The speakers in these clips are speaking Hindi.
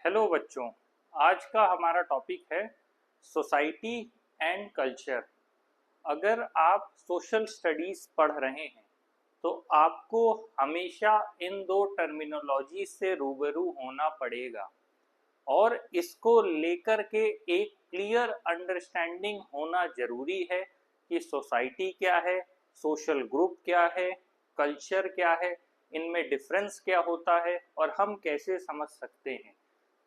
हेलो बच्चों। आज का हमारा टॉपिक है सोसाइटी एंड कल्चर। अगर आप सोशल स्टडीज पढ़ रहे हैं तो आपको हमेशा इन दो टर्मिनोलॉजी से रूबरू होना पड़ेगा और इसको लेकर के एक क्लियर अंडरस्टैंडिंग होना जरूरी है कि सोसाइटी क्या है, सोशल ग्रुप क्या है, कल्चर क्या है, इनमें डिफरेंस क्या होता है और हम कैसे समझ सकते हैं।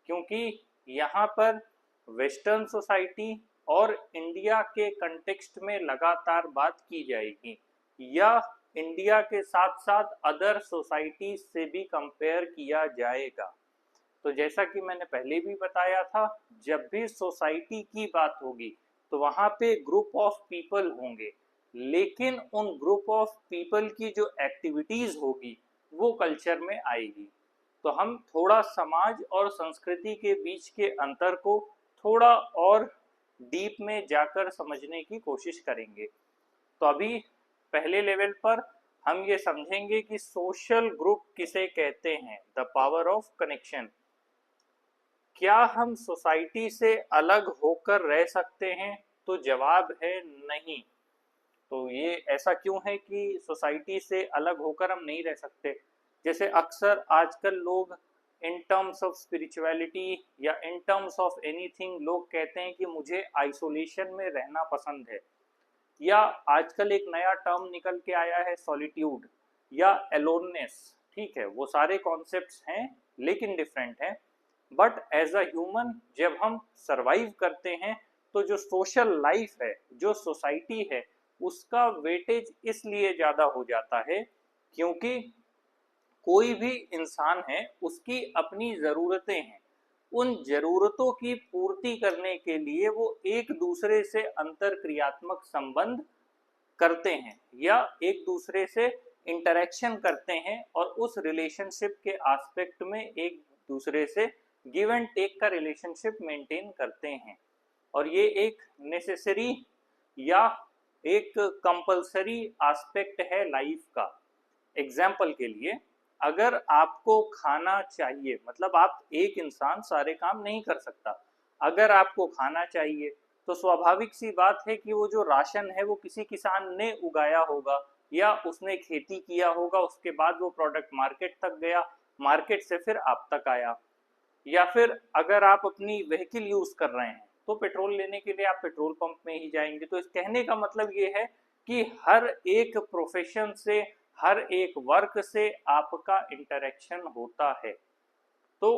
क्योंकि यहाँ पर वेस्टर्न सोसाइटी और इंडिया के कंटेक्स्ट में लगातार बात की जाएगी या इंडिया के साथ साथ अदर सोसाइटीज से भी कंपेयर किया जाएगा। तो जैसा कि मैंने पहले भी बताया था, जब भी सोसाइटी की बात होगी तो वहाँ पे ग्रुप ऑफ पीपल होंगे, लेकिन उन ग्रुप ऑफ पीपल की जो एक्टिविटीज होगी वो कल्चर में आएगी। तो हम थोड़ा समाज और संस्कृति के बीच के अंतर को थोड़ा और डीप में जाकर समझने की कोशिश करेंगे। तो अभी पहले लेवल पर हम ये समझेंगे कि सोशल ग्रुप किसे कहते हैं, द पावर ऑफ कनेक्शन। क्या हम सोसाइटी से अलग होकर रह सकते हैं? तो जवाब है नहीं। तो ये ऐसा क्यों है कि सोसाइटी से अलग होकर हम नहीं रह सकते? जैसे अक्सर आजकल लोग इन टर्म्स ऑफ स्पिरिचुअलिटी या इन टर्म्स ऑफ एनीथिंग लोग कहते हैं कि मुझे आइसोलेशन में रहना पसंद है, या आजकल एक नया टर्म निकल के आया है सॉलिट्यूड या एलोननेस। ठीक है, वो सारे कॉन्सेप्ट्स हैं लेकिन डिफरेंट हैं। बट एज अ ह्यूमन जब हम सरवाइव करते हैं तो जो सोशल लाइफ है, जो सोसाइटी है, उसका वेटेज इसलिए ज़्यादा हो जाता है क्योंकि कोई भी इंसान है, उसकी अपनी ज़रूरतें हैं। उन ज़रूरतों की पूर्ति करने के लिए वो एक दूसरे से अंतर क्रियात्मक संबंध करते हैं या एक दूसरे से इंटरेक्शन करते हैं और उस रिलेशनशिप के एस्पेक्ट में एक दूसरे से गिव एंड टेक का रिलेशनशिप मेंटेन करते हैं। और ये एक नेसेसरी या एक कंपलसरी एस्पेक्ट है लाइफ का। एग्जाम्पल के लिए, अगर आपको खाना चाहिए, मतलब आप एक इंसान सारे काम नहीं कर सकता, अगर आपको खाना चाहिए तो स्वाभाविक सी बात है कि वो जो राशन है वो किसी किसान ने उगाया होगा या उसने खेती किया होगा, उसके बाद वो प्रोडक्ट मार्केट तक गया, मार्केट से फिर आप तक आया। या फिर अगर आप अपनी व्हीकल यूज कर रहे हैं तो पेट्रोल लेने के लिए आप पेट्रोल पंप में ही जाएंगे। तो इस कहने का मतलब ये है कि हर एक प्रोफेशन से, हर एक वर्क से आपका इंटरेक्शन होता है। तो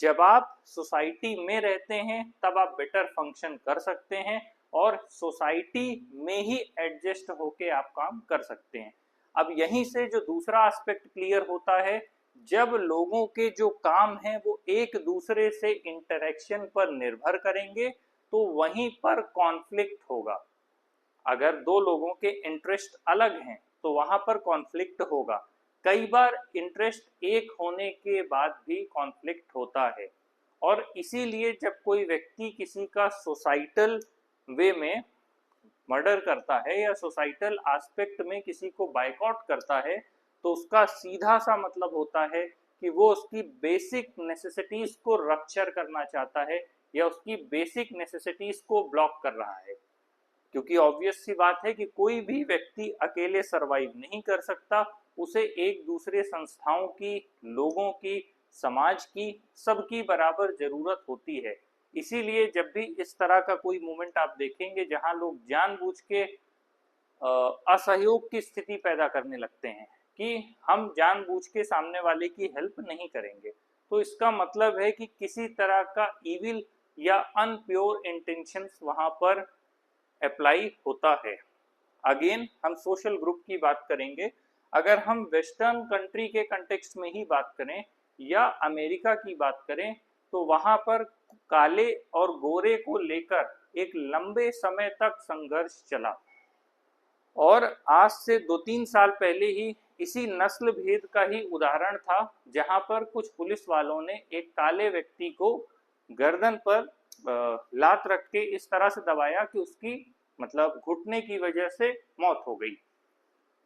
जब आप सोसाइटी में रहते हैं तब आप बेटर फंक्शन कर सकते हैं और सोसाइटी में ही एडजस्ट होके आप काम कर सकते हैं। अब यहीं से जो दूसरा एस्पेक्ट क्लियर होता है, जब लोगों के जो काम हैं वो एक दूसरे से इंटरेक्शन पर निर्भर करेंगे तो वहीं पर कॉन्फ्लिक्ट होगा। अगर दो लोगों के इंटरेस्ट अलग हैं तो वहां पर कॉन्फ्लिक्ट होगा। कई बार इंटरेस्ट एक होने के बाद भी कॉन्फ्लिक्ट होता है और इसीलिए जब कोई व्यक्ति किसी का सोसाइटल वे में मर्डर करता है या सोसाइटल एस्पेक्ट में किसी को बाइकआउट करता है तो उसका सीधा सा मतलब होता है कि वो उसकी बेसिक नेसेसिटीज को रप्चर करना चाहता है या उसकी बेसिक नेसेसिटीज को ब्लॉक कर रहा है। क्योंकि ऑब्वियस सी बात है कि कोई भी व्यक्ति अकेले सरवाइव नहीं कर सकता, उसे एक दूसरे संस्थाओं की, लोगों की, समाज की, सबकी बराबर जरूरत होती है। इसीलिए जब भी इस तरह का कोई मूवमेंट आप देखेंगे जहां लोग जानबूझ के असहयोग की स्थिति पैदा करने लगते हैं कि हम जानबूझ के सामने वाले की हेल्प नहीं करेंगे, तो इसका मतलब है कि किसी तरह का इविल या अनप्योर इंटेंशंस वहां पर अप्लाई होता है। अगेन हम सोशल ग्रुप की बात करेंगे। अगर हम वेस्टर्न कंट्री के कंटेक्स्ट में ही बात करें या अमेरिका की बात करें तो वहां पर काले और गोरे को लेकर एक लंबे समय तक संघर्ष चला और आज से 2-3 साल पहले ही इसी नस्ल भेद का ही उदाहरण था जहां पर कुछ पुलिस वालों ने एक काले व्यक्ति को गर्दन पर लात रख के इस तरह से दबाया कि उसकी मतलब घुटने की वजह से मौत हो गई।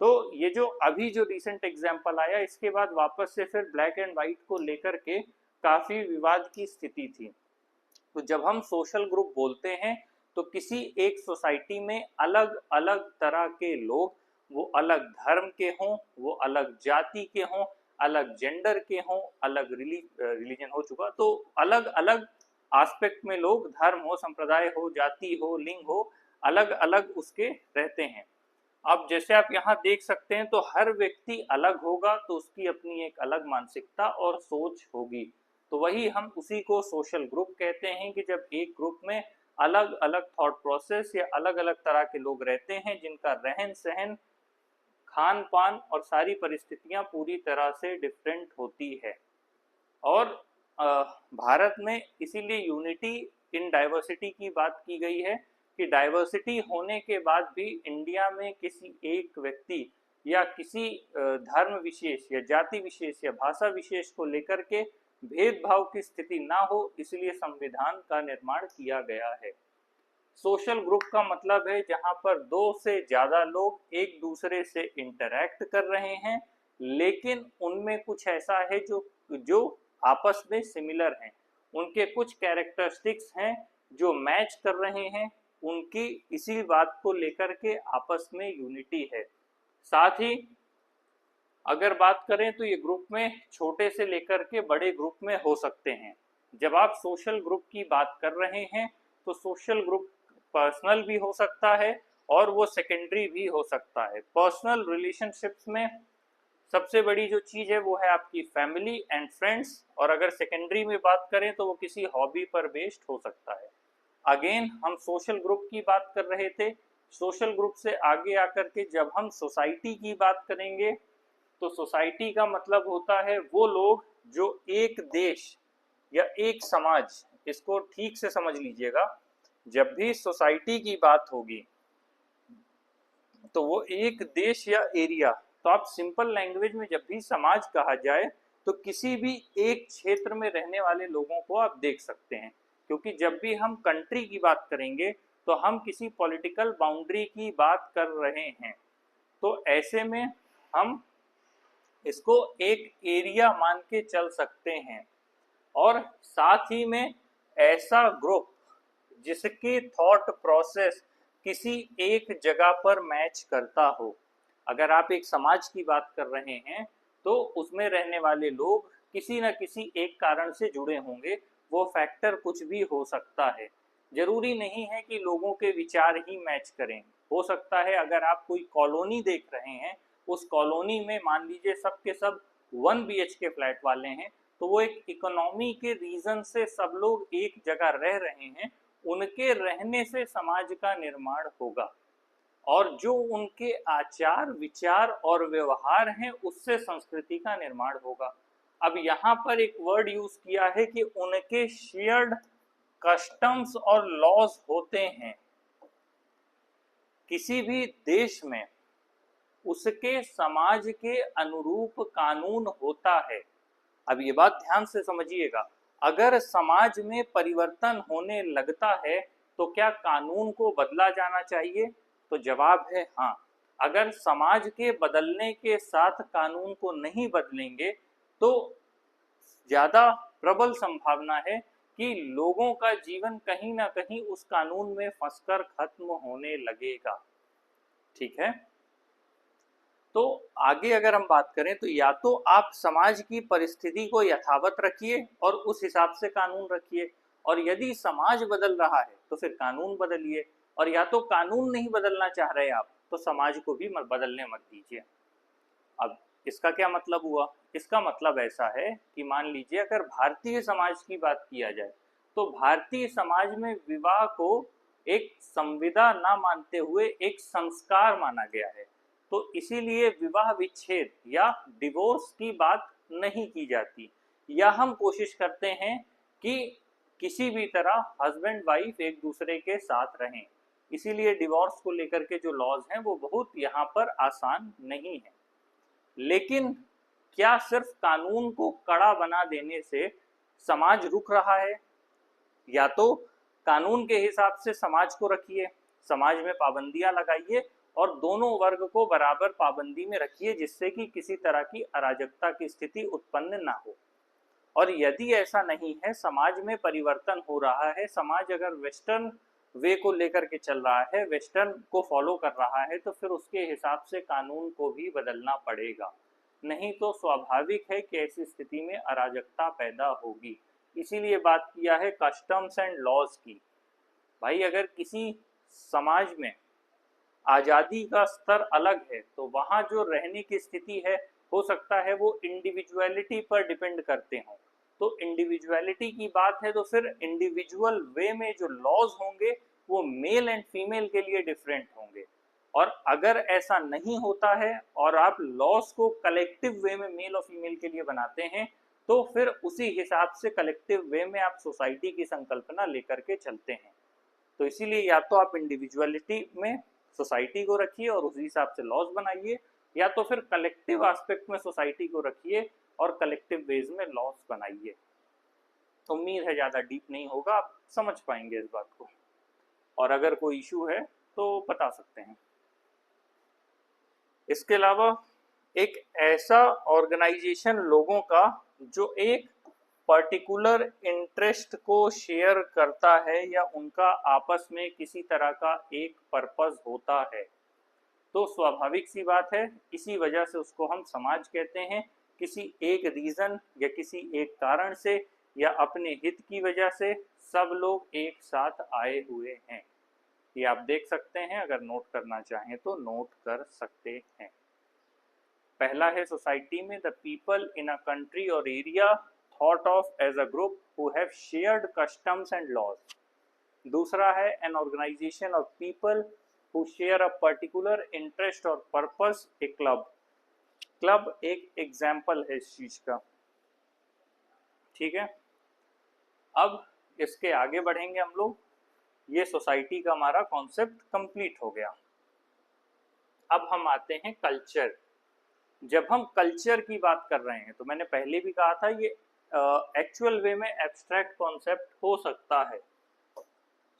तो ये जो अभी जो रिसेंट एग्जाम्पल आया, इसके बाद वापस से फिर ब्लैक एंड व्हाइट को लेकर के काफी विवाद की स्थिति थी। तो जब हम सोशल ग्रुप बोलते हैं तो किसी एक सोसाइटी में अलग अलग तरह के लोग, वो अलग धर्म के हों, वो अलग जाति के हों, अलग जेंडर के हों, अलग रिलीजन हो चुका, तो अलग अलग एस्पेक्ट में लोग, धर्म हो, संप्रदाय हो, जाति हो, लिंग हो, अलग अलग उसके रहते हैं। अब जैसे आप यहाँ देख सकते हैं तो हर व्यक्ति अलग होगा तो उसकी अपनी एक अलग मानसिकता और सोच होगी। तो वही हम उसी को सोशल ग्रुप कहते हैं कि जब एक ग्रुप में अलग अलग थॉट प्रोसेस या अलग अलग तरह के लोग रहते हैं जिनका रहन सहन, खान पान और सारी परिस्थितियां पूरी तरह से डिफरेंट होती है। और भारत में इसीलिए यूनिटी इन डाइवर्सिटी की बात की गई है कि डाइवर्सिटी होने के बाद भी इंडिया में किसी एक व्यक्ति या किसी धर्म विशेष या जाति विशेष या भाषा विशेष को लेकर के भेदभाव की स्थिति ना हो, इसलिए संविधान का निर्माण किया गया है। सोशल ग्रुप का मतलब है जहां पर दो से ज्यादा लोग एक दूसरे से इंटरैक्ट कर रहे हैं, लेकिन उनमें कुछ ऐसा है जो जो आपस में सिमिलर हैं, उनके कुछ कैरेक्टरिस्टिक्स हैं जो मैच कर रहे हैं, उनकी इसी बात को लेकर के आपस में यूनिटी है। साथ ही अगर बात करें तो ये ग्रुप में छोटे से लेकर के बड़े ग्रुप में हो सकते हैं। जब आप सोशल ग्रुप की बात कर रहे हैं तो सोशल ग्रुप पर्सनल भी हो सकता है और वो सेकेंडरी भी हो सकता है। पर्सनल रिलेशनशिप्स में सबसे बड़ी जो चीज है वो है आपकी फैमिली एंड फ्रेंड्स, और अगर सेकेंडरी में बात करें तो वो किसी हॉबी पर बेस्ड हो सकता है। अगेन हम सोशल ग्रुप की बात कर रहे थे, सोशल ग्रुप से आगे आकर के जब हम सोसाइटी की बात करेंगे तो सोसाइटी का मतलब होता है वो लोग जो एक देश या एक समाज, इसको ठीक से समझ लीजिएगा, जब भी सोसाइटी की बात होगी तो वो एक देश या एरिया, तो आप सिंपल लैंग्वेज में जब भी समाज कहा जाए तो किसी भी एक क्षेत्र में रहने वाले लोगों को आप देख सकते हैं, क्योंकि जब भी हम कंट्री की बात करेंगे तो हम किसी पॉलिटिकल बाउंड्री की बात कर रहे हैं। तो ऐसे में हम इसको एक एरिया मान के चल सकते हैं। और साथ ही में ऐसा ग्रुप जिसके थॉट प्रोसेस किसी एक जगह पर मैच करता हो। अगर आप एक समाज की बात कर रहे हैं तो उसमें रहने वाले लोग किसी न किसी एक कारण से जुड़े होंगे, वो फैक्टर कुछ भी हो सकता है। जरूरी नहीं है कि लोगों के विचार ही मैच करें। हो सकता है अगर आप कोई कॉलोनी देख रहे हैं, उस कॉलोनी में मान लीजिए सब के सब 1 BHK फ्लैट वाले हैं, तो वो एक इकोनॉमी के रीजन से सब लोग एक जगह रह रहे हैं, उनके रहने से समाज का निर्माण होगा, और जो उनके आचार विचार और व्यवहार हैं उससे संस्कृति का निर्माण होगा। अब यहाँ पर एक वर्ड यूज किया है कि उनके शेयर्ड कस्टम्स और लॉज होते हैं। किसी भी देश में उसके समाज के अनुरूप कानून होता है। अब ये बात ध्यान से समझिएगा, अगर समाज में परिवर्तन होने लगता है तो क्या कानून को बदला जाना चाहिए? तो जवाब है हाँ। अगर समाज के बदलने के साथ कानून को नहीं बदलेंगे तो ज्यादा प्रबल संभावना है कि लोगों का जीवन कहीं ना कहीं उस कानून में फंसकर खत्म होने लगेगा। ठीक है, तो आगे अगर हम बात करें तो या तो आप समाज की परिस्थिति को यथावत रखिए और उस हिसाब से कानून रखिए, और यदि समाज बदल रहा है तो फिर कानून बदलिए, और या तो कानून नहीं बदलना चाह रहे आप तो समाज को भी बदलने मत दीजिए। अब इसका क्या मतलब हुआ? इसका मतलब ऐसा है कि मान लीजिए अगर भारतीय समाज की बात किया जाए तो भारतीय समाज में विवाह को एक संविदा ना मानते हुए एक संस्कार माना गया है, तो इसीलिए विवाह विच्छेद या डिवोर्स की बात नहीं की जाती, या हम कोशिश करते हैं कि किसी भी तरह हस्बैंड वाइफ एक दूसरे के साथ रहें। इसीलिए डिवोर्स को लेकर के जो लॉज हैं वो बहुत यहाँ पर आसान नहीं है। लेकिन क्या सिर्फ कानून को कड़ा बना देने से समाज रुक रहा है? या तो कानून के हिसाब से समाज को रखिए, समाज में पाबंदियां लगाइए और दोनों वर्ग को बराबर पाबंदी में रखिए जिससे कि किसी तरह की अराजकता की स्थिति उत्पन्न ना हो। और यदि ऐसा नहीं है, समाज में परिवर्तन हो रहा है, समाज अगर वेस्टर्न वे को लेकर के चल रहा है, वेस्टर्न को फॉलो कर रहा है, तो फिर उसके हिसाब से कानून को भी बदलना पड़ेगा, नहीं तो स्वाभाविक है कि ऐसी स्थिति में अराजकता पैदा होगी। इसीलिए बात किया है कस्टम्स एंड लॉज की। भाई अगर किसी समाज में आज़ादी का स्तर अलग है तो वहाँ जो रहने की स्थिति है, हो सकता है वो इंडिविजुअलिटी पर डिपेंड करते हों। तो इंडिविजुअलिटी की बात है तो फिर इंडिविजुअल वे में जो लॉज होंगे वो मेल एंड फीमेल के लिए डिफरेंट होंगे। और अगर ऐसा नहीं होता है और आप लॉज को कलेक्टिव वे में मेल और फीमेल के लिए बनाते हैं, तो फिर उसी हिसाब से कलेक्टिव वे में आप सोसाइटी की संकल्पना लेकर के चलते हैं। तो इसीलिए या तो आप इंडिविजुअलिटी में सोसाइटी को रखिए और उसी हिसाब से लॉज बनाइए, या तो फिर कलेक्टिव एस्पेक्ट में सोसाइटी को रखिए और कलेक्टिव वेज में लॉज बनाइए। उम्मीद है ज़्यादा डीप नहीं होगा, आप समझ पाएंगे इस बात को, और अगर कोई इशू है तो बता सकते हैं। इसके अलावा एक ऐसा ऑर्गेनाइजेशन लोगों का जो एक पर्टिकुलर इंटरेस्ट को शेयर करता है या उनका आपस में किसी तरह का एक पर्पस होता है, तो स्वाभाविक सी बात है इसी वजह से उसको हम समाज कहते हैं। किसी एक रीजन या किसी एक कारण से या अपने हित की वजह से सब लोग एक साथ आए हुए हैं। ये आप देख सकते हैं, अगर नोट करना चाहें तो नोट कर सकते हैं। पहला है सोसाइटी में the people in a country और area thought of as a group who have shared customs and laws. दूसरा है an organisation of people who share a particular interest और पर्पस, ए क्लब। क्लब एक एग्जाम्पल है इस चीज का, ठीक है। अब इसके आगे बढ़ेंगे हम लोग। ये सोसाइटी का हमारा कॉन्सेप्ट कंप्लीट हो गया। अब हम आते हैं कल्चर। जब हम कल्चर की बात कर रहे हैं तो मैंने पहले भी कहा था ये एक्चुअल वे में एब्स्ट्रैक्ट कॉन्सेप्ट हो सकता है।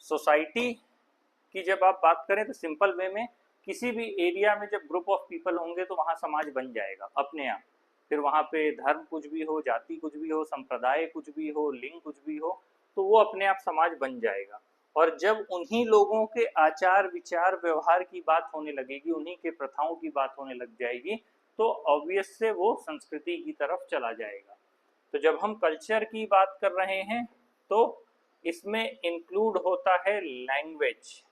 सोसाइटी की जब आप बात करें तो सिंपल वे में किसी भी एरिया में जब ग्रुप ऑफ पीपल होंगे तो वहाँ समाज बन जाएगा अपने आप। फिर वहाँ पे धर्म कुछ भी हो, जाति कुछ भी हो, संप्रदाय कुछ भी हो, लिंग कुछ भी हो, तो वो अपने आप समाज बन जाएगा। और जब उन्हीं लोगों के आचार विचार व्यवहार की बात होने लगेगी, उन्हीं के प्रथाओं की बात होने लग जाएगी, तो ऑब्वियस से वो संस्कृति की तरफ चला जाएगा। तो जब हम कल्चर की बात कर रहे हैं तो इसमें इंक्लूड होता है लैंग्वेज।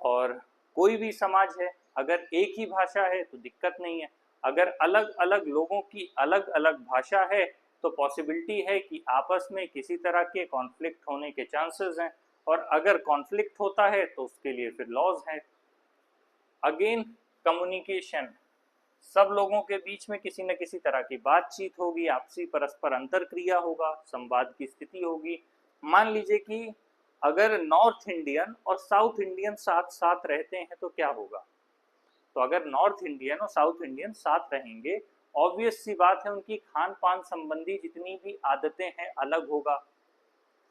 और कोई भी समाज है, अगर एक ही भाषा है तो दिक्कत नहीं है। अगर अलग अलग लोगों की अलग अलग भाषा है तो पॉसिबिलिटी है कि आपस में किसी तरह के कॉन्फ्लिक्ट होने के चांसेस हैं, और अगर कॉन्फ्लिक्ट होता है तो उसके लिए फिर लॉज हैं। अगेन कम्युनिकेशन, सब लोगों के बीच में किसी न किसी तरह की बातचीत होगी, आपसी परस्पर अंतर क्रिया होगा, संवाद की स्थिति होगी। मान लीजिए कि अगर नॉर्थ इंडियन और साउथ इंडियन साथ साथ रहते हैं तो क्या होगा। तो अगर नॉर्थ इंडियन और साउथ इंडियन साथ रहेंगे, ऑब्वियस सी बात है उनकी खान पान संबंधी जितनी भी आदतें हैं अलग होगा।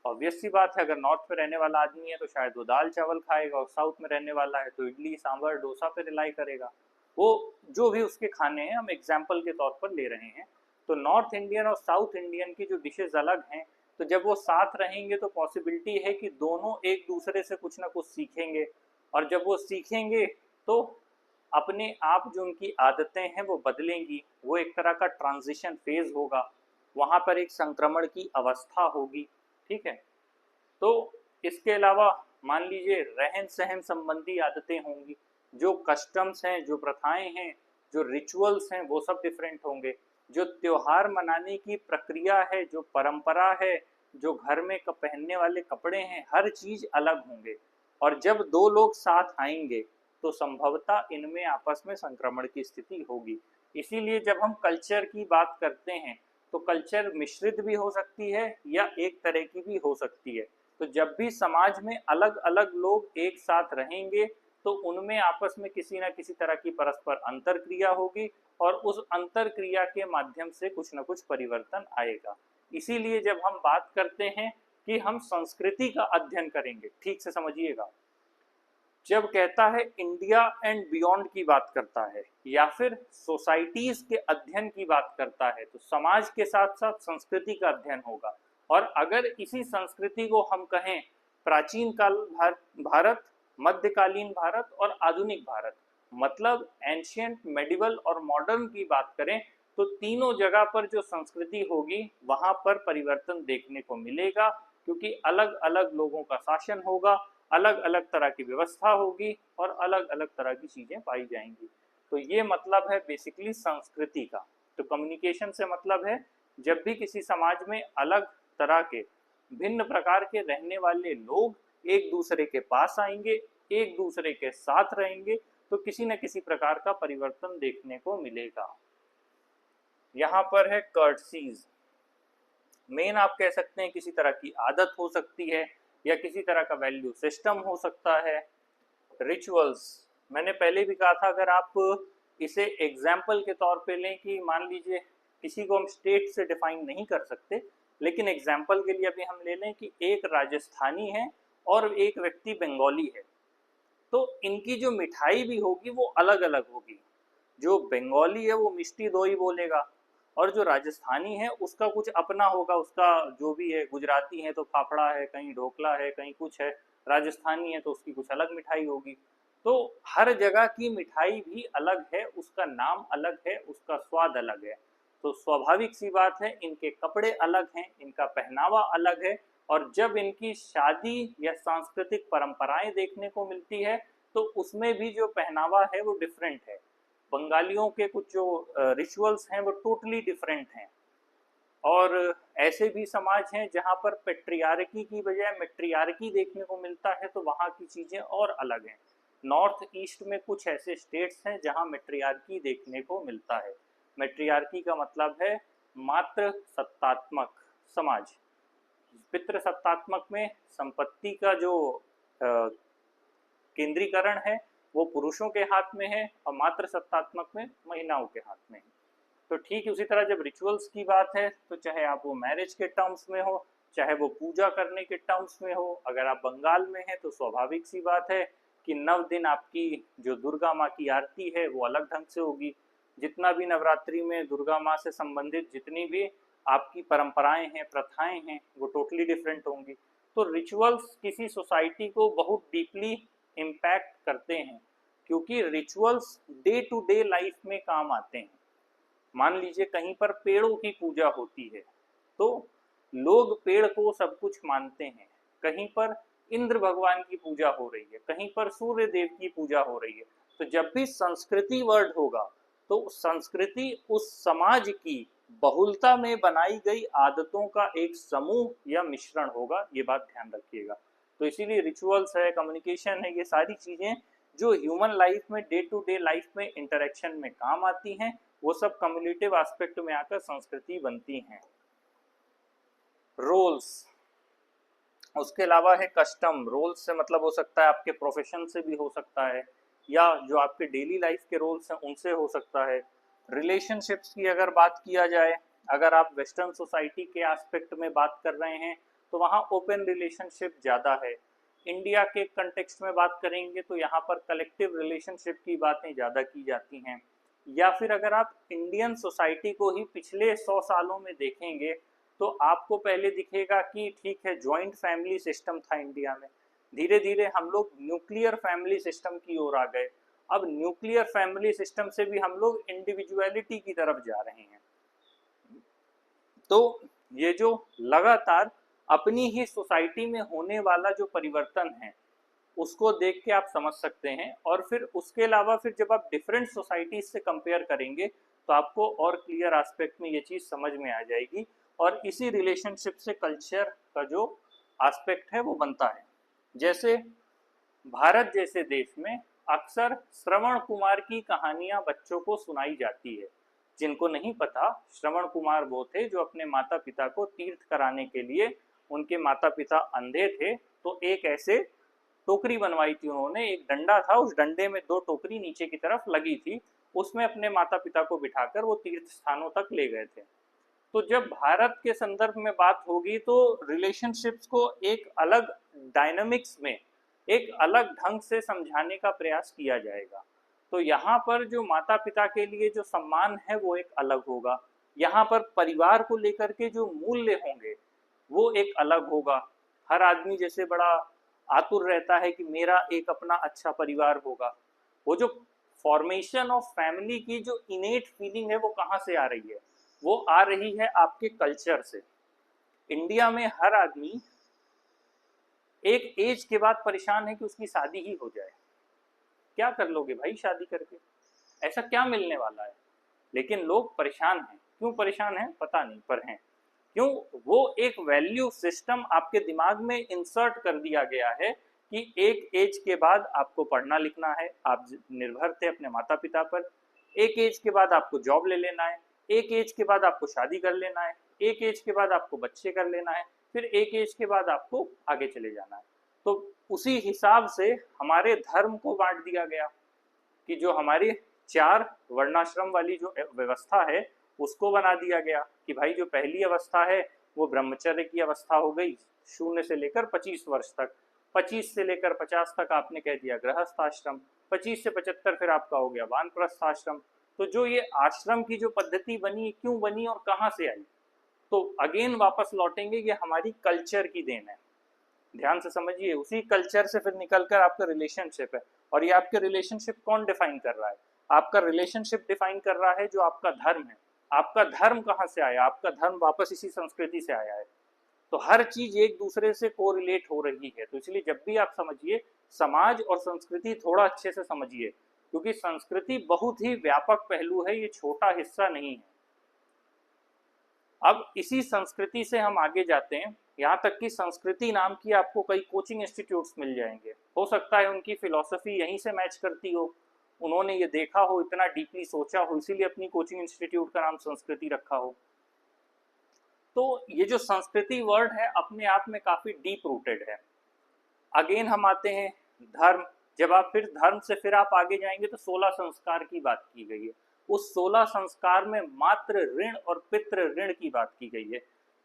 ऑब्वियस सी बात है, अगर नॉर्थ में रहने वाला आदमी है तो शायद वो दाल चावल खाएगा, और साउथ में रहने वाला है तो इडली सांभर डोसा पे रिलाई करेगा। वो जो भी उसके खाने हैं हम एग्जाम्पल के तौर पर ले रहे हैं। तो नॉर्थ इंडियन और साउथ इंडियन की जो डिशेज अलग हैं, तो जब वो साथ रहेंगे तो पॉसिबिलिटी है कि दोनों एक दूसरे से कुछ ना कुछ सीखेंगे, और जब वो सीखेंगे तो अपने आप जो उनकी आदतें हैं वो बदलेंगी। वो एक तरह का ट्रांजिशन फेज होगा, वहाँ पर एक संक्रमण की अवस्था होगी, ठीक है। तो इसके अलावा मान लीजिए रहन सहन संबंधी आदतें होंगी, जो कस्टम्स हैं, जो प्रथाएं हैं, जो रिचुअल्स हैं, वो सब डिफरेंट होंगे। जो त्योहार मनाने की प्रक्रिया है, जो परंपरा है, जो घर में पहनने वाले कपड़े हैं, हर चीज अलग होंगे। और जब दो लोग साथ आएंगे तो संभवतः इनमें आपस में संक्रमण की स्थिति होगी। इसीलिए जब हम कल्चर की बात करते हैं तो कल्चर मिश्रित भी हो सकती है या एक तरह की भी हो सकती है। तो जब भी समाज में अलग अलग लोग एक साथ रहेंगे तो उनमें आपस में किसी न किसी तरह की परस्पर अंतर क्रिया होगी, और उस अंतर क्रिया के माध्यम से कुछ न कुछ परिवर्तन आएगा। इसीलिए जब हम बात करते हैं कि हम संस्कृति का अध्ययन करेंगे, ठीक से समझिएगा, जब कहता है इंडिया एंड बियॉन्ड की बात करता है या फिर सोसाइटीज के अध्ययन की बात करता है, तो समाज के साथ साथ संस्कृति का अध्ययन होगा। और अगर इसी संस्कृति को हम कहें प्राचीन काल भारत, मध्यकालीन भारत और आधुनिक भारत, मतलब एंशियंट, मेडिवल और मॉडर्न की बात करें, तो तीनों जगह पर जो संस्कृति होगी वहां पर परिवर्तन देखने को मिलेगा, क्योंकि अलग अलग लोगों का शासन होगा, अलग अलग तरह की व्यवस्था होगी और अलग अलग तरह की चीजें पाई जाएंगी। तो ये मतलब है बेसिकली संस्कृति का। तो कम्युनिकेशन से मतलब है जब भी किसी समाज में अलग तरह के भिन्न प्रकार के रहने वाले लोग एक दूसरे के पास आएंगे, एक दूसरे के साथ रहेंगे, तो किसी न किसी प्रकार का परिवर्तन देखने को मिलेगा। यहाँ पर है कर्टसीज। मेन आप कह सकते हैं किसी तरह की आदत हो सकती है या किसी तरह का वैल्यू सिस्टम हो सकता है। रिचुअल्स, मैंने पहले भी कहा था, अगर आप इसे एग्जाम्पल के तौर पे लें कि मान लीजिए किसी को हम स्टेट से डिफाइन नहीं कर सकते, लेकिन एग्जाम्पल के लिए अभी हम ले लें कि एक राजस्थानी है और एक व्यक्ति बंगाली है, तो इनकी जो मिठाई भी होगी वो अलग अलग होगी। जो बंगाली है वो मिष्टी दोई बोलेगा और जो राजस्थानी है उसका कुछ अपना होगा, उसका जो भी है, गुजराती है तो फाफड़ा है, कहीं ढोकला है, कहीं कुछ है, राजस्थानी है तो उसकी कुछ अलग मिठाई होगी। तो हर जगह की मिठाई भी अलग है, उसका नाम अलग है, उसका स्वाद अलग है। तो स्वाभाविक सी बात है इनके कपड़े अलग हैं, इनका पहनावा अलग है, और जब इनकी शादी या सांस्कृतिक परंपराएं देखने को मिलती है तो उसमें भी जो पहनावा है वो डिफरेंट है। बंगालियों के कुछ जो रिचुअल्स हैं वो टोटली डिफरेंट हैं। और ऐसे भी समाज हैं जहाँ पर पेट्रियार्की की बजाय मेट्रियार्की देखने को मिलता है, तो वहाँ की चीज़ें और अलग हैं। नॉर्थ ईस्ट में कुछ ऐसे स्टेट्स हैं जहाँ मेट्रियार्की देखने को मिलता है। मेट्रियार्की का मतलब है मात्र सत्तात्मक समाज। पितृ सत्तात्मक में संपत्ति का जो केंद्रीकरण है वो पुरुषों के हाथ में है और मात्र सत्तात्मक में महिलाओं के हाथ में है। तो ठीक उसी तरह जब रिचुअल्स की बात है, तो चाहे आप वो मैरिज के टर्म्स में हो, चाहे वो पूजा करने के टर्म्स में हो, अगर आप बंगाल में हैं तो स्वाभाविक सी बात है कि 9 दिन आपकी जो दुर्गा माँ की आरती है वो अलग ढंग से होगी। जितना भी नवरात्रि में दुर्गा माँ से संबंधित जितनी भी आपकी परंपराएं हैं, प्रथाएं हैं, वो टोटली डिफरेंट होंगी। तो रिचुअल्स किसी सोसाइटी को बहुत डीपली इम्पैक्ट करते हैं, क्योंकि rituals day to day life में काम आते हैं। मान लीजिए कहीं पर पेड़ों की पूजा होती है तो लोग पेड़ को सब कुछ मानते हैं, कहीं पर इंद्र भगवान की पूजा हो रही है, कहीं पर सूर्य देव की पूजा हो रही है। तो जब भी संस्कृति वर्ड होगा तो संस्कृति उस समाज की बहुलता में बनाई गई आदतों का एक समूह या मिश्रण होगा, ये बात ध्यान रखिएगा। तो इसीलिए रिचुअल्स है, कम्युनिकेशन है, ये सारी चीजें जो ह्यूमन लाइफ में डे टू डे लाइफ में इंटरेक्शन में काम आती हैं, वो सब कम्युनिकेटिव एस्पेक्ट में आकर संस्कृति बनती हैं। रोल्स, उसके अलावा है कस्टम। रोल्स से मतलब हो सकता है आपके प्रोफेशन से भी हो सकता है, या जो आपके डेली लाइफ के रोल्स हैं उनसे हो सकता है। रिलेशनशिप्स की अगर बात किया जाए, अगर आप वेस्टर्न सोसाइटी के एस्पेक्ट में बात कर रहे हैं तो वहाँ ओपन रिलेशनशिप ज़्यादा है। इंडिया के कंटेक्स्ट में बात करेंगे तो यहाँ पर कलेक्टिव रिलेशनशिप की बातें ज़्यादा की जाती हैं। या फिर अगर आप इंडियन सोसाइटी को ही पिछले 100 सालों में देखेंगे तो आपको पहले दिखेगा कि ठीक है जॉइंट फैमिली सिस्टम था इंडिया में, धीरे धीरे हम लोग न्यूक्लियर फैमिली सिस्टम की ओर आ गए। अब न्यूक्लियर फैमिली सिस्टम से भी हम लोग इंडिविजुअलिटी की तरफ जा रहे हैं। तो ये जो लगातार अपनी ही सोसाइटी में होने वाला जो परिवर्तन है उसको देख के आप समझ सकते हैं। और फिर उसके अलावा फिर जब आप डिफरेंट सोसाइटीज से कंपेयर करेंगे तो आपको और क्लियर एस्पेक्ट में ये चीज़ समझ में आ जाएगी, और इसी रिलेशनशिप से कल्चर का जो एस्पेक्ट है वो बनता है। जैसे भारत जैसे देश में अक्सर श्रवण कुमार की कहानियां बच्चों को सुनाई जाती है। जिनको नहीं पता, श्रवण कुमार वो थे जो अपने माता पिता को तीर्थ कराने के लिए, उनके माता पिता अंधे थे तो एक ऐसे टोकरी बनवाई थी उन्होंने, एक डंडा था, उस डंडे में 2 टोकरी नीचे की तरफ लगी थी, उसमें अपने माता पिता को बिठाकर वो तीर्थ स्थानों तक ले गए थे। तो जब भारत के संदर्भ में बात होगी तो रिलेशनशिप्स को एक अलग डायनामिक्स में एक अलग ढंग से समझाने का प्रयास किया जाएगा। तो यहाँ पर जो माता पिता के लिए जो सम्मान है वो एक अलग होगा, यहाँ पर परिवार को लेकर के जो मूल्य होंगे वो एक अलग होगा। हर आदमी जैसे बड़ा आतुर रहता है कि मेरा एक अपना अच्छा परिवार होगा, वो जो फॉर्मेशन ऑफ फैमिली की जो इनेट फीलिंग है वो कहाँ से आ रही है? वो आ रही है आपके कल्चर से। इंडिया में हर आदमी एक एज के बाद परेशान है कि उसकी शादी ही हो जाए। क्या कर लोगे भाई शादी करके, ऐसा क्या मिलने वाला है? लेकिन लोग परेशान हैं। क्यों परेशान हैं पता नहीं, पर हैं क्यों? वो एक वैल्यू सिस्टम आपके दिमाग में इंसर्ट कर दिया गया है कि एक एज के बाद आपको पढ़ना लिखना है, आप निर्भर थे अपने माता पिता पर। एक एज के बाद आपको जॉब ले लेना है, एक एज के बाद आपको शादी कर लेना है, एक एज के बाद आपको बच्चे कर लेना है, फिर एक एज के बाद आपको आगे चले जाना है। तो उसी हिसाब से हमारे धर्म को बांट दिया गया कि जो हमारी 4 वर्णाश्रम वाली जो व्यवस्था है उसको बना दिया गया कि भाई जो पहली अवस्था है वो ब्रह्मचर्य की अवस्था हो गई, 0 से लेकर 25 वर्ष तक। 25 से लेकर 50 तक आपने कह दिया गृहस्थ आश्रम, 25 से 75 फिर आपका हो गया वानप्रस्थ आश्रम। तो जो ये आश्रम की जो पद्धति बनी, क्यों बनी और कहाँ से आई? तो अगेन वापस लौटेंगे, ये हमारी कल्चर की देन है। ध्यान से समझिए, उसी कल्चर से फिर निकलकर आपका रिलेशनशिप है। और ये आपके रिलेशनशिप कौन डिफाइन कर रहा है? आपका रिलेशनशिप डिफाइन कर रहा है जो आपका धर्म है। आपका धर्म कहाँ से आया? आपका धर्म वापस इसी संस्कृति से आया है। तो हर चीज एक दूसरे से कोरिलेट हो रही है। तो इसलिए जब भी आप समझिए समाज और संस्कृति थोड़ा अच्छे से समझिए, क्योंकि संस्कृति बहुत ही व्यापक पहलू है, ये छोटा हिस्सा नहीं है। अब इसी संस्कृति से हम आगे जाते हैं, यहाँ तक कि संस्कृति नाम की आपको कई कोचिंग इंस्टीट्यूट्स मिल जाएंगे। हो सकता है उनकी फिलॉसफी यहीं से मैच करती हो, उन्होंने ये देखा हो, इतना डीपली सोचा हो, इसीलिए अपनी कोचिंग इंस्टीट्यूट का नाम संस्कृति रखा हो। तो ये जो संस्कृति वर्ड है अपने आप में काफी डीप रूटेड है। अगेन हम आते हैं धर्म। जब आप फिर धर्म से फिर आप आगे जाएंगे तो 16 संस्कार की बात की गई है। उस 16 संस्कार में मातृ ऋण और पितृ ऋण की बात की गई है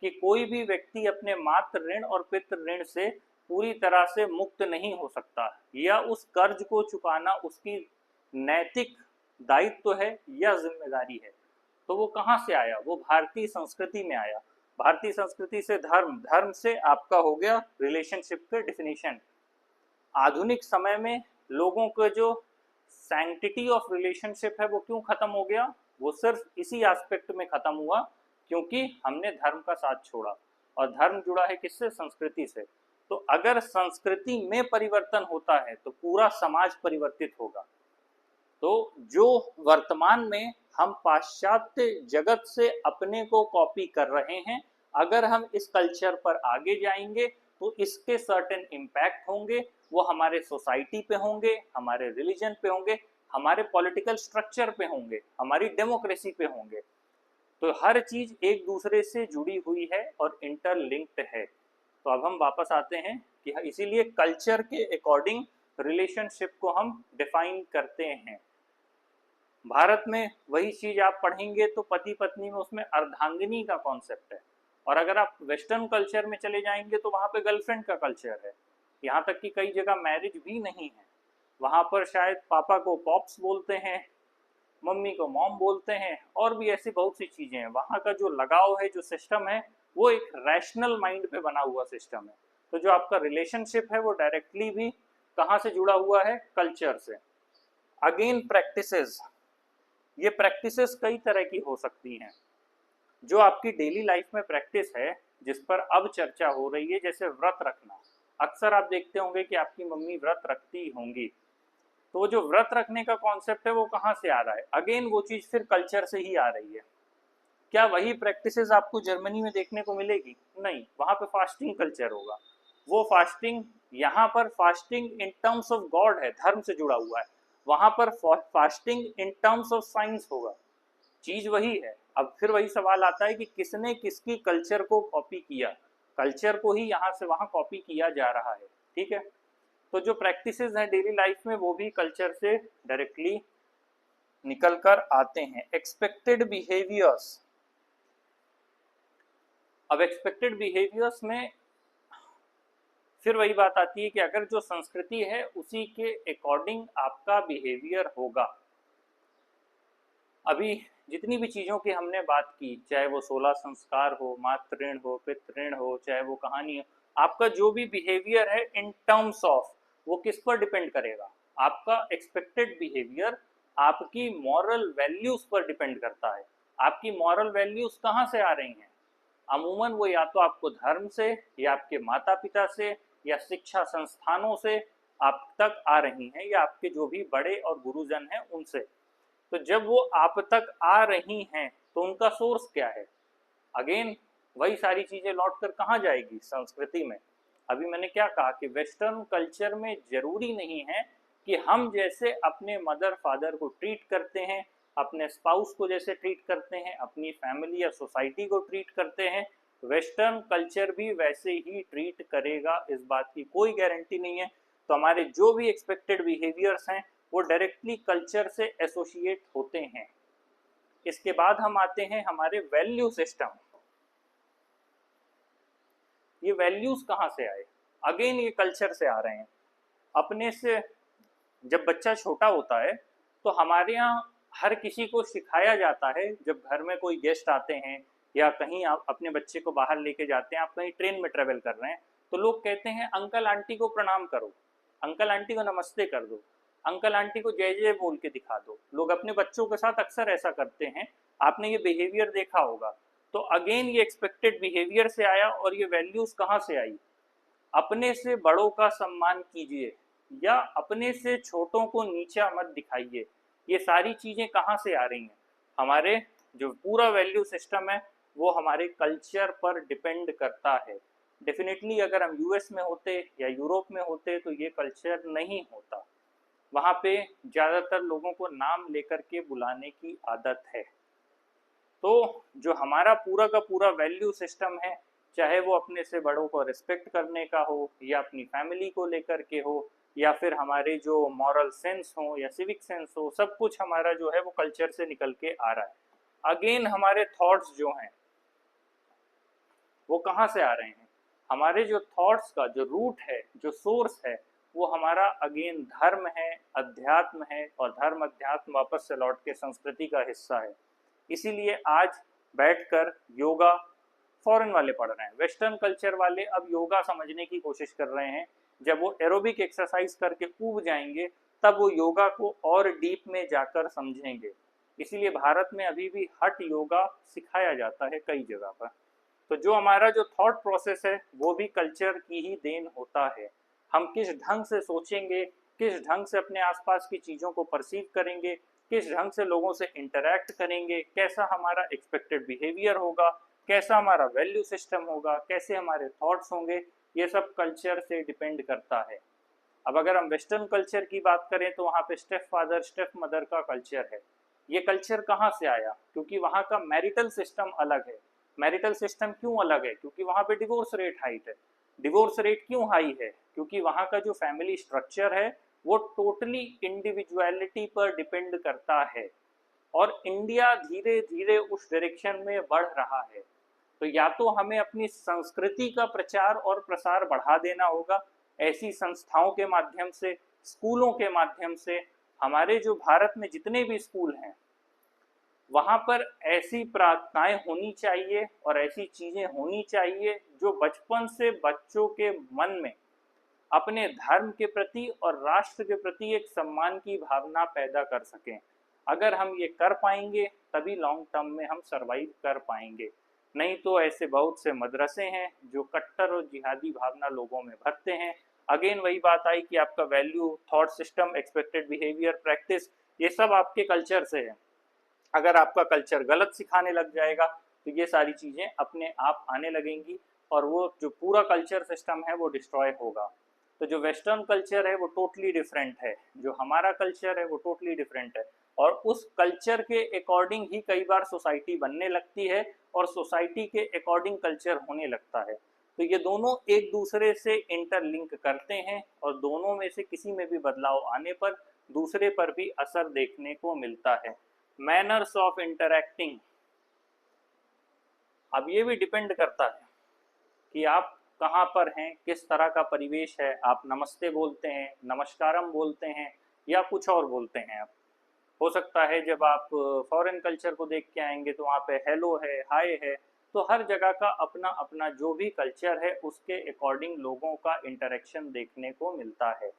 कि कोई भी व्यक्ति अपने मातृ ऋण और पितृ ऋण से पूरी तरह से मुक्त नहीं हो सकता, या उस कर्ज को चुकाना उसकी नैतिक दायित्व है या जिम्मेदारी है। तो वो कहाँ से आया? वो भारतीय संस्कृति में आया। भारतीय संस्कृति से धर्म, धर्म से आपका हो गया रिलेशनशिप का डेफिनेशन। आधुनिक समय में लोगों का जो सैंक्टिटी ऑफ रिलेशनशिप है वो क्यों खत्म हो गया? वो सिर्फ इसी एस्पेक्ट में खत्म हुआ क्योंकि हमने धर्म का साथ छोड़ा। और धर्म जुड़ा है किससे? संस्कृति से। तो अगर संस्कृति में परिवर्तन होता है तो पूरा समाज परिवर्तित होगा। तो जो वर्तमान में हम पाश्चात्य जगत से अपने को कॉपी कर रहे हैं, अगर हम इस कल्चर पर आगे जाएंगे तो इसके सर्टेन इम्पैक्ट होंगे। वो हमारे सोसाइटी पे होंगे, हमारे रिलीजन पे होंगे, हमारे पॉलिटिकल स्ट्रक्चर पे होंगे, हमारी डेमोक्रेसी पे होंगे। तो हर चीज एक दूसरे से जुड़ी हुई है और इंटरलिंक्ड है। तो अब हम वापस आते हैं कि इसीलिए कल्चर के अकॉर्डिंग रिलेशनशिप को हम डिफाइन करते हैं। भारत में वही चीज आप पढ़ेंगे तो पति पत्नी में उसमें अर्धांगिनी का कॉन्सेप्ट है। और अगर आप वेस्टर्न कल्चर में चले जाएंगे तो वहाँ पे गर्लफ्रेंड का कल्चर है। यहाँ तक कि कई जगह मैरिज भी नहीं है, वहाँ पर शायद पापा को पॉप्स बोलते हैं, मम्मी को मॉम बोलते हैं, और भी ऐसी बहुत सी चीज़ें हैं। वहाँ का जो लगाव है, जो सिस्टम है, वो एक रैशनल माइंड पे बना हुआ सिस्टम है। तो जो आपका रिलेशनशिप है वो डायरेक्टली भी कहाँ से जुड़ा हुआ है? कल्चर से। अगेन प्रैक्टिसेस, ये प्रैक्टिसेस कई तरह की हो सकती हैं। जो आपकी डेली लाइफ में प्रैक्टिस है जिस पर अब चर्चा हो रही है, जैसे व्रत रखना। अक्सर आप देखते होंगे कि आपकी मम्मी व्रत रखती होंगी। तो जो व्रत रखने का कॉन्सेप्ट है वो कहाँ से आ रहा है? अगेन वो चीज़ फिर कल्चर से ही आ रही है। क्या वही प्रैक्टिसेस आपको जर्मनी में देखने को मिलेगी? नहीं, वहाँ पे फास्टिंग कल्चर होगा। वो फास्टिंग, यहाँ पर fasting in terms of God है, धर्म से जुड़ा हुआ है। वहाँ पर fasting in terms of science होगा। चीज वही है। अब फिर वही सवाल आता है कि किसने किसकी कल्चर को कॉपी किया? कल्चर को ही यहाँ से वहाँ कॉपी किया जा रहा है। ठीक है, तो जो प्रैक्टिसेस हैं डेली लाइफ में वो भी कल्चर से डायरेक्टली निकल कर आते हैं। Expected behaviours. अब एक्सपेक्टेड बिहेवियर्स में फिर वही बात आती है कि अगर जो संस्कृति है उसी के अकॉर्डिंग आपका बिहेवियर होगा। अभी जितनी भी चीज़ों की हमने बात की, चाहे वो 16 संस्कार हो, मातृ ऋण हो, पितृ ऋण हो, चाहे वो कहानी हो, आपका जो भी बिहेवियर है इन टर्म्स ऑफ, वो किस पर डिपेंड करेगा? आपका एक्सपेक्टेड बिहेवियर आपकी मॉरल वैल्यूज पर डिपेंड करता है। आपकी मॉरल वैल्यूज कहाँ से आ रही हैं? अमूमन वो या तो आपको धर्म से, या आपके माता पिता से, या शिक्षा संस्थानों से आप तक आ रही हैं, या आपके जो भी बड़े और गुरुजन हैं उनसे। तो जब वो आप तक आ रही हैं तो उनका सोर्स क्या है? अगेन वही सारी चीजें लौट कर कहाँ जाएगी? संस्कृति में। अभी मैंने क्या कहा कि वेस्टर्न कल्चर में जरूरी नहीं है कि हम जैसे अपने मदर फादर को ट्रीट करते हैं, अपने स्पाउस को जैसे ट्रीट करते हैं, अपनी फैमिली या सोसाइटी को ट्रीट करते हैं, वेस्टर्न कल्चर भी वैसे ही ट्रीट करेगा, इस बात की कोई गारंटी नहीं है। तो हमारे जो भी एक्सपेक्टेड बिहेवियर्स हैं वो डायरेक्टली कल्चर से एसोसिएट होते हैं। इसके बाद हम आते हैं हमारे वैल्यू सिस्टम। ये वैल्यूज कहाँ से आए? अगेन ये कल्चर से आ रहे हैं। अपने से जब बच्चा छोटा होता है तो हमारे यहाँ हर किसी को सिखाया जाता है, जब घर में कोई गेस्ट आते हैं या कहीं आप अपने बच्चे को बाहर लेके जाते हैं, आप कहीं ट्रेन में ट्रेवल कर रहे हैं, तो लोग कहते हैं अंकल आंटी को प्रणाम करो, अंकल आंटी को नमस्ते कर दो, अंकल आंटी को जय जय बोल के दिखा दो। लोग अपने बच्चों के साथ अक्सर ऐसा करते हैं, आपने ये बिहेवियर देखा होगा। तो अगेन ये एक्सपेक्टेड बिहेवियर से आया, और ये वैल्यूज कहाँ से आई? अपने से बड़ों का सम्मान कीजिए, या अपने से छोटों को नीचा मत दिखाइए। ये सारी चीजें कहाँ से आ रही हैं? हमारे जो पूरा वैल्यू सिस्टम है वो हमारे कल्चर पर डिपेंड करता है। डेफिनेटली अगर हम यूएस में होते या यूरोप में होते तो ये कल्चर नहीं होता। वहाँ पे ज़्यादातर लोगों को नाम लेकर के बुलाने की आदत है। तो जो हमारा पूरा का पूरा वैल्यू सिस्टम है, चाहे वो अपने से बड़ों को रिस्पेक्ट करने का हो, या अपनी फैमिली को लेकर के हो, या फिर हमारे जो मॉरल सेंस हो या सिविक सेंस हो, सब कुछ हमारा जो है वो कल्चर से निकल के आ रहा है। अगेन हमारे थॉट्स जो हैं वो कहाँ से आ रहे हैं? हमारे जो थॉट्स का जो रूट है, जो सोर्स है, वो हमारा अगेन धर्म है, अध्यात्म है, और धर्म अध्यात्म वापस से लौट के संस्कृति का हिस्सा है। इसीलिए आज बैठकर योगा फॉरेन वाले पढ़ रहे हैं, वेस्टर्न कल्चर वाले अब योगा समझने की कोशिश कर रहे हैं। जब वो एरोबिक एक्सरसाइज करके ऊब जाएंगे तब वो योगा को और डीप में जाकर समझेंगे। इसीलिए भारत में अभी भी हठ योगा सिखाया जाता है कई जगह पर। तो जो हमारा जो थॉट प्रोसेस है वो भी कल्चर की ही देन होता है। हम किस ढंग से सोचेंगे, किस ढंग से अपने आसपास की चीज़ों को परसीव करेंगे, किस ढंग से लोगों से इंटरैक्ट करेंगे, कैसा हमारा एक्सपेक्टेड बिहेवियर होगा, कैसा हमारा वैल्यू सिस्टम होगा, कैसे हमारे थॉट्स होंगे, ये सब कल्चर से डिपेंड करता है। अब अगर हम वेस्टर्न कल्चर की बात करें तो वहाँ पे स्टेप फादर स्टेप मदर का कल्चर है। ये कल्चर कहाँ से आया? क्योंकि वहाँ का मैरिटल सिस्टम अलग है। मैरिटल सिस्टम क्यों अलग है? क्योंकि वहाँ पे डिवोर्स रेट हाई है। डिवोर्स रेट क्यों हाई है? क्योंकि वहाँ का जो फैमिली स्ट्रक्चर है वो टोटली इंडिविजुअलिटी पर डिपेंड करता है, और इंडिया धीरे धीरे उस डायरेक्शन में बढ़ रहा है। तो या तो हमें अपनी संस्कृति का प्रचार और प्रसार बढ़ा देना होगा, ऐसी संस्थाओं के माध्यम से, स्कूलों के माध्यम से। हमारे जो भारत में जितने भी स्कूल हैं वहाँ पर ऐसी प्रार्थनाएं होनी चाहिए और ऐसी चीज़ें होनी चाहिए जो बचपन से बच्चों के मन में अपने धर्म के प्रति और राष्ट्र के प्रति एक सम्मान की भावना पैदा कर सकें। अगर हम ये कर पाएंगे तभी लॉन्ग टर्म में हम सरवाइव कर पाएंगे। नहीं तो ऐसे बहुत से मदरसे हैं जो कट्टर और जिहादी भावना लोगों में भरते हैं। अगेन वही बात आई कि आपका value, thought system, expected behaviour, practice, ये सब आपके कल्चर से है। अगर आपका कल्चर गलत सिखाने लग जाएगा तो ये सारी चीज़ें अपने आप आने लगेंगी, और वो जो पूरा कल्चर सिस्टम है वो डिस्ट्रॉय होगा। तो जो वेस्टर्न कल्चर है वो टोटली डिफरेंट है, जो हमारा कल्चर है वो टोटली डिफरेंट है, और उस कल्चर के अकॉर्डिंग ही कई बार सोसाइटी बनने लगती है, और सोसाइटी के अकॉर्डिंग कल्चर होने लगता है। तो ये दोनों एक दूसरे से इंटरलिंक करते हैं, और दोनों में से किसी में भी बदलाव आने पर दूसरे पर भी असर देखने को मिलता है। मैनर्स ऑफ इंटरैक्टिंग, अब ये भी डिपेंड करता है कि आप कहाँ पर हैं, किस तरह का परिवेश है, आप नमस्ते बोलते हैं, नमस्कारम बोलते हैं या कुछ और बोलते हैं आप। हो सकता है जब आप फॉरेन कल्चर को देख के आएंगे तो वहाँ पे हेलो है, हाय है। तो हर जगह का अपना अपना जो भी कल्चर है उसके अकॉर्डिंग लोगों का इंटरेक्शन देखने को मिलता है।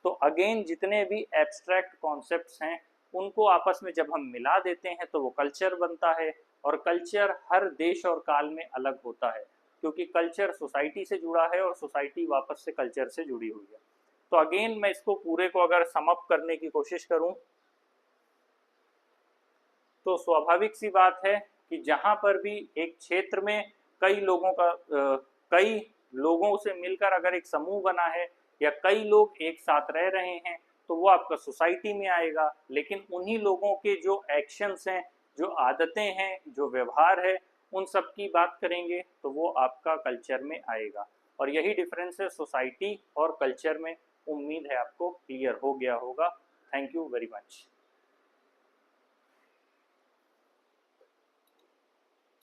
तो अगेन जितने भी एब्स्ट्रैक्ट कॉन्सेप्ट्स हैं उनको आपस में जब हम मिला देते हैं तो वो कल्चर बनता है। और कल्चर हर देश और काल में अलग होता है, क्योंकि कल्चर सोसाइटी से जुड़ा है और सोसाइटी वापस से कल्चर से जुड़ी हुई है। तो अगेन मैं इसको पूरे को अगर समअप करने की कोशिश करूं तो स्वाभाविक सी बात है कि जहाँ पर भी एक क्षेत्र में कई लोगों का कई लोगों से मिलकर अगर एक समूह बना है या कई लोग एक साथ रह रहे हैं तो वो आपका सोसाइटी में आएगा। लेकिन उन्हीं लोगों के जो एक्शंस हैं, जो आदतें हैं, जो व्यवहार है, उन सब की बात करेंगे तो वो आपका कल्चर में आएगा। और यही डिफरेंस है सोसाइटी और कल्चर में। उम्मीद है आपको क्लियर हो गया होगा। Thank you very much.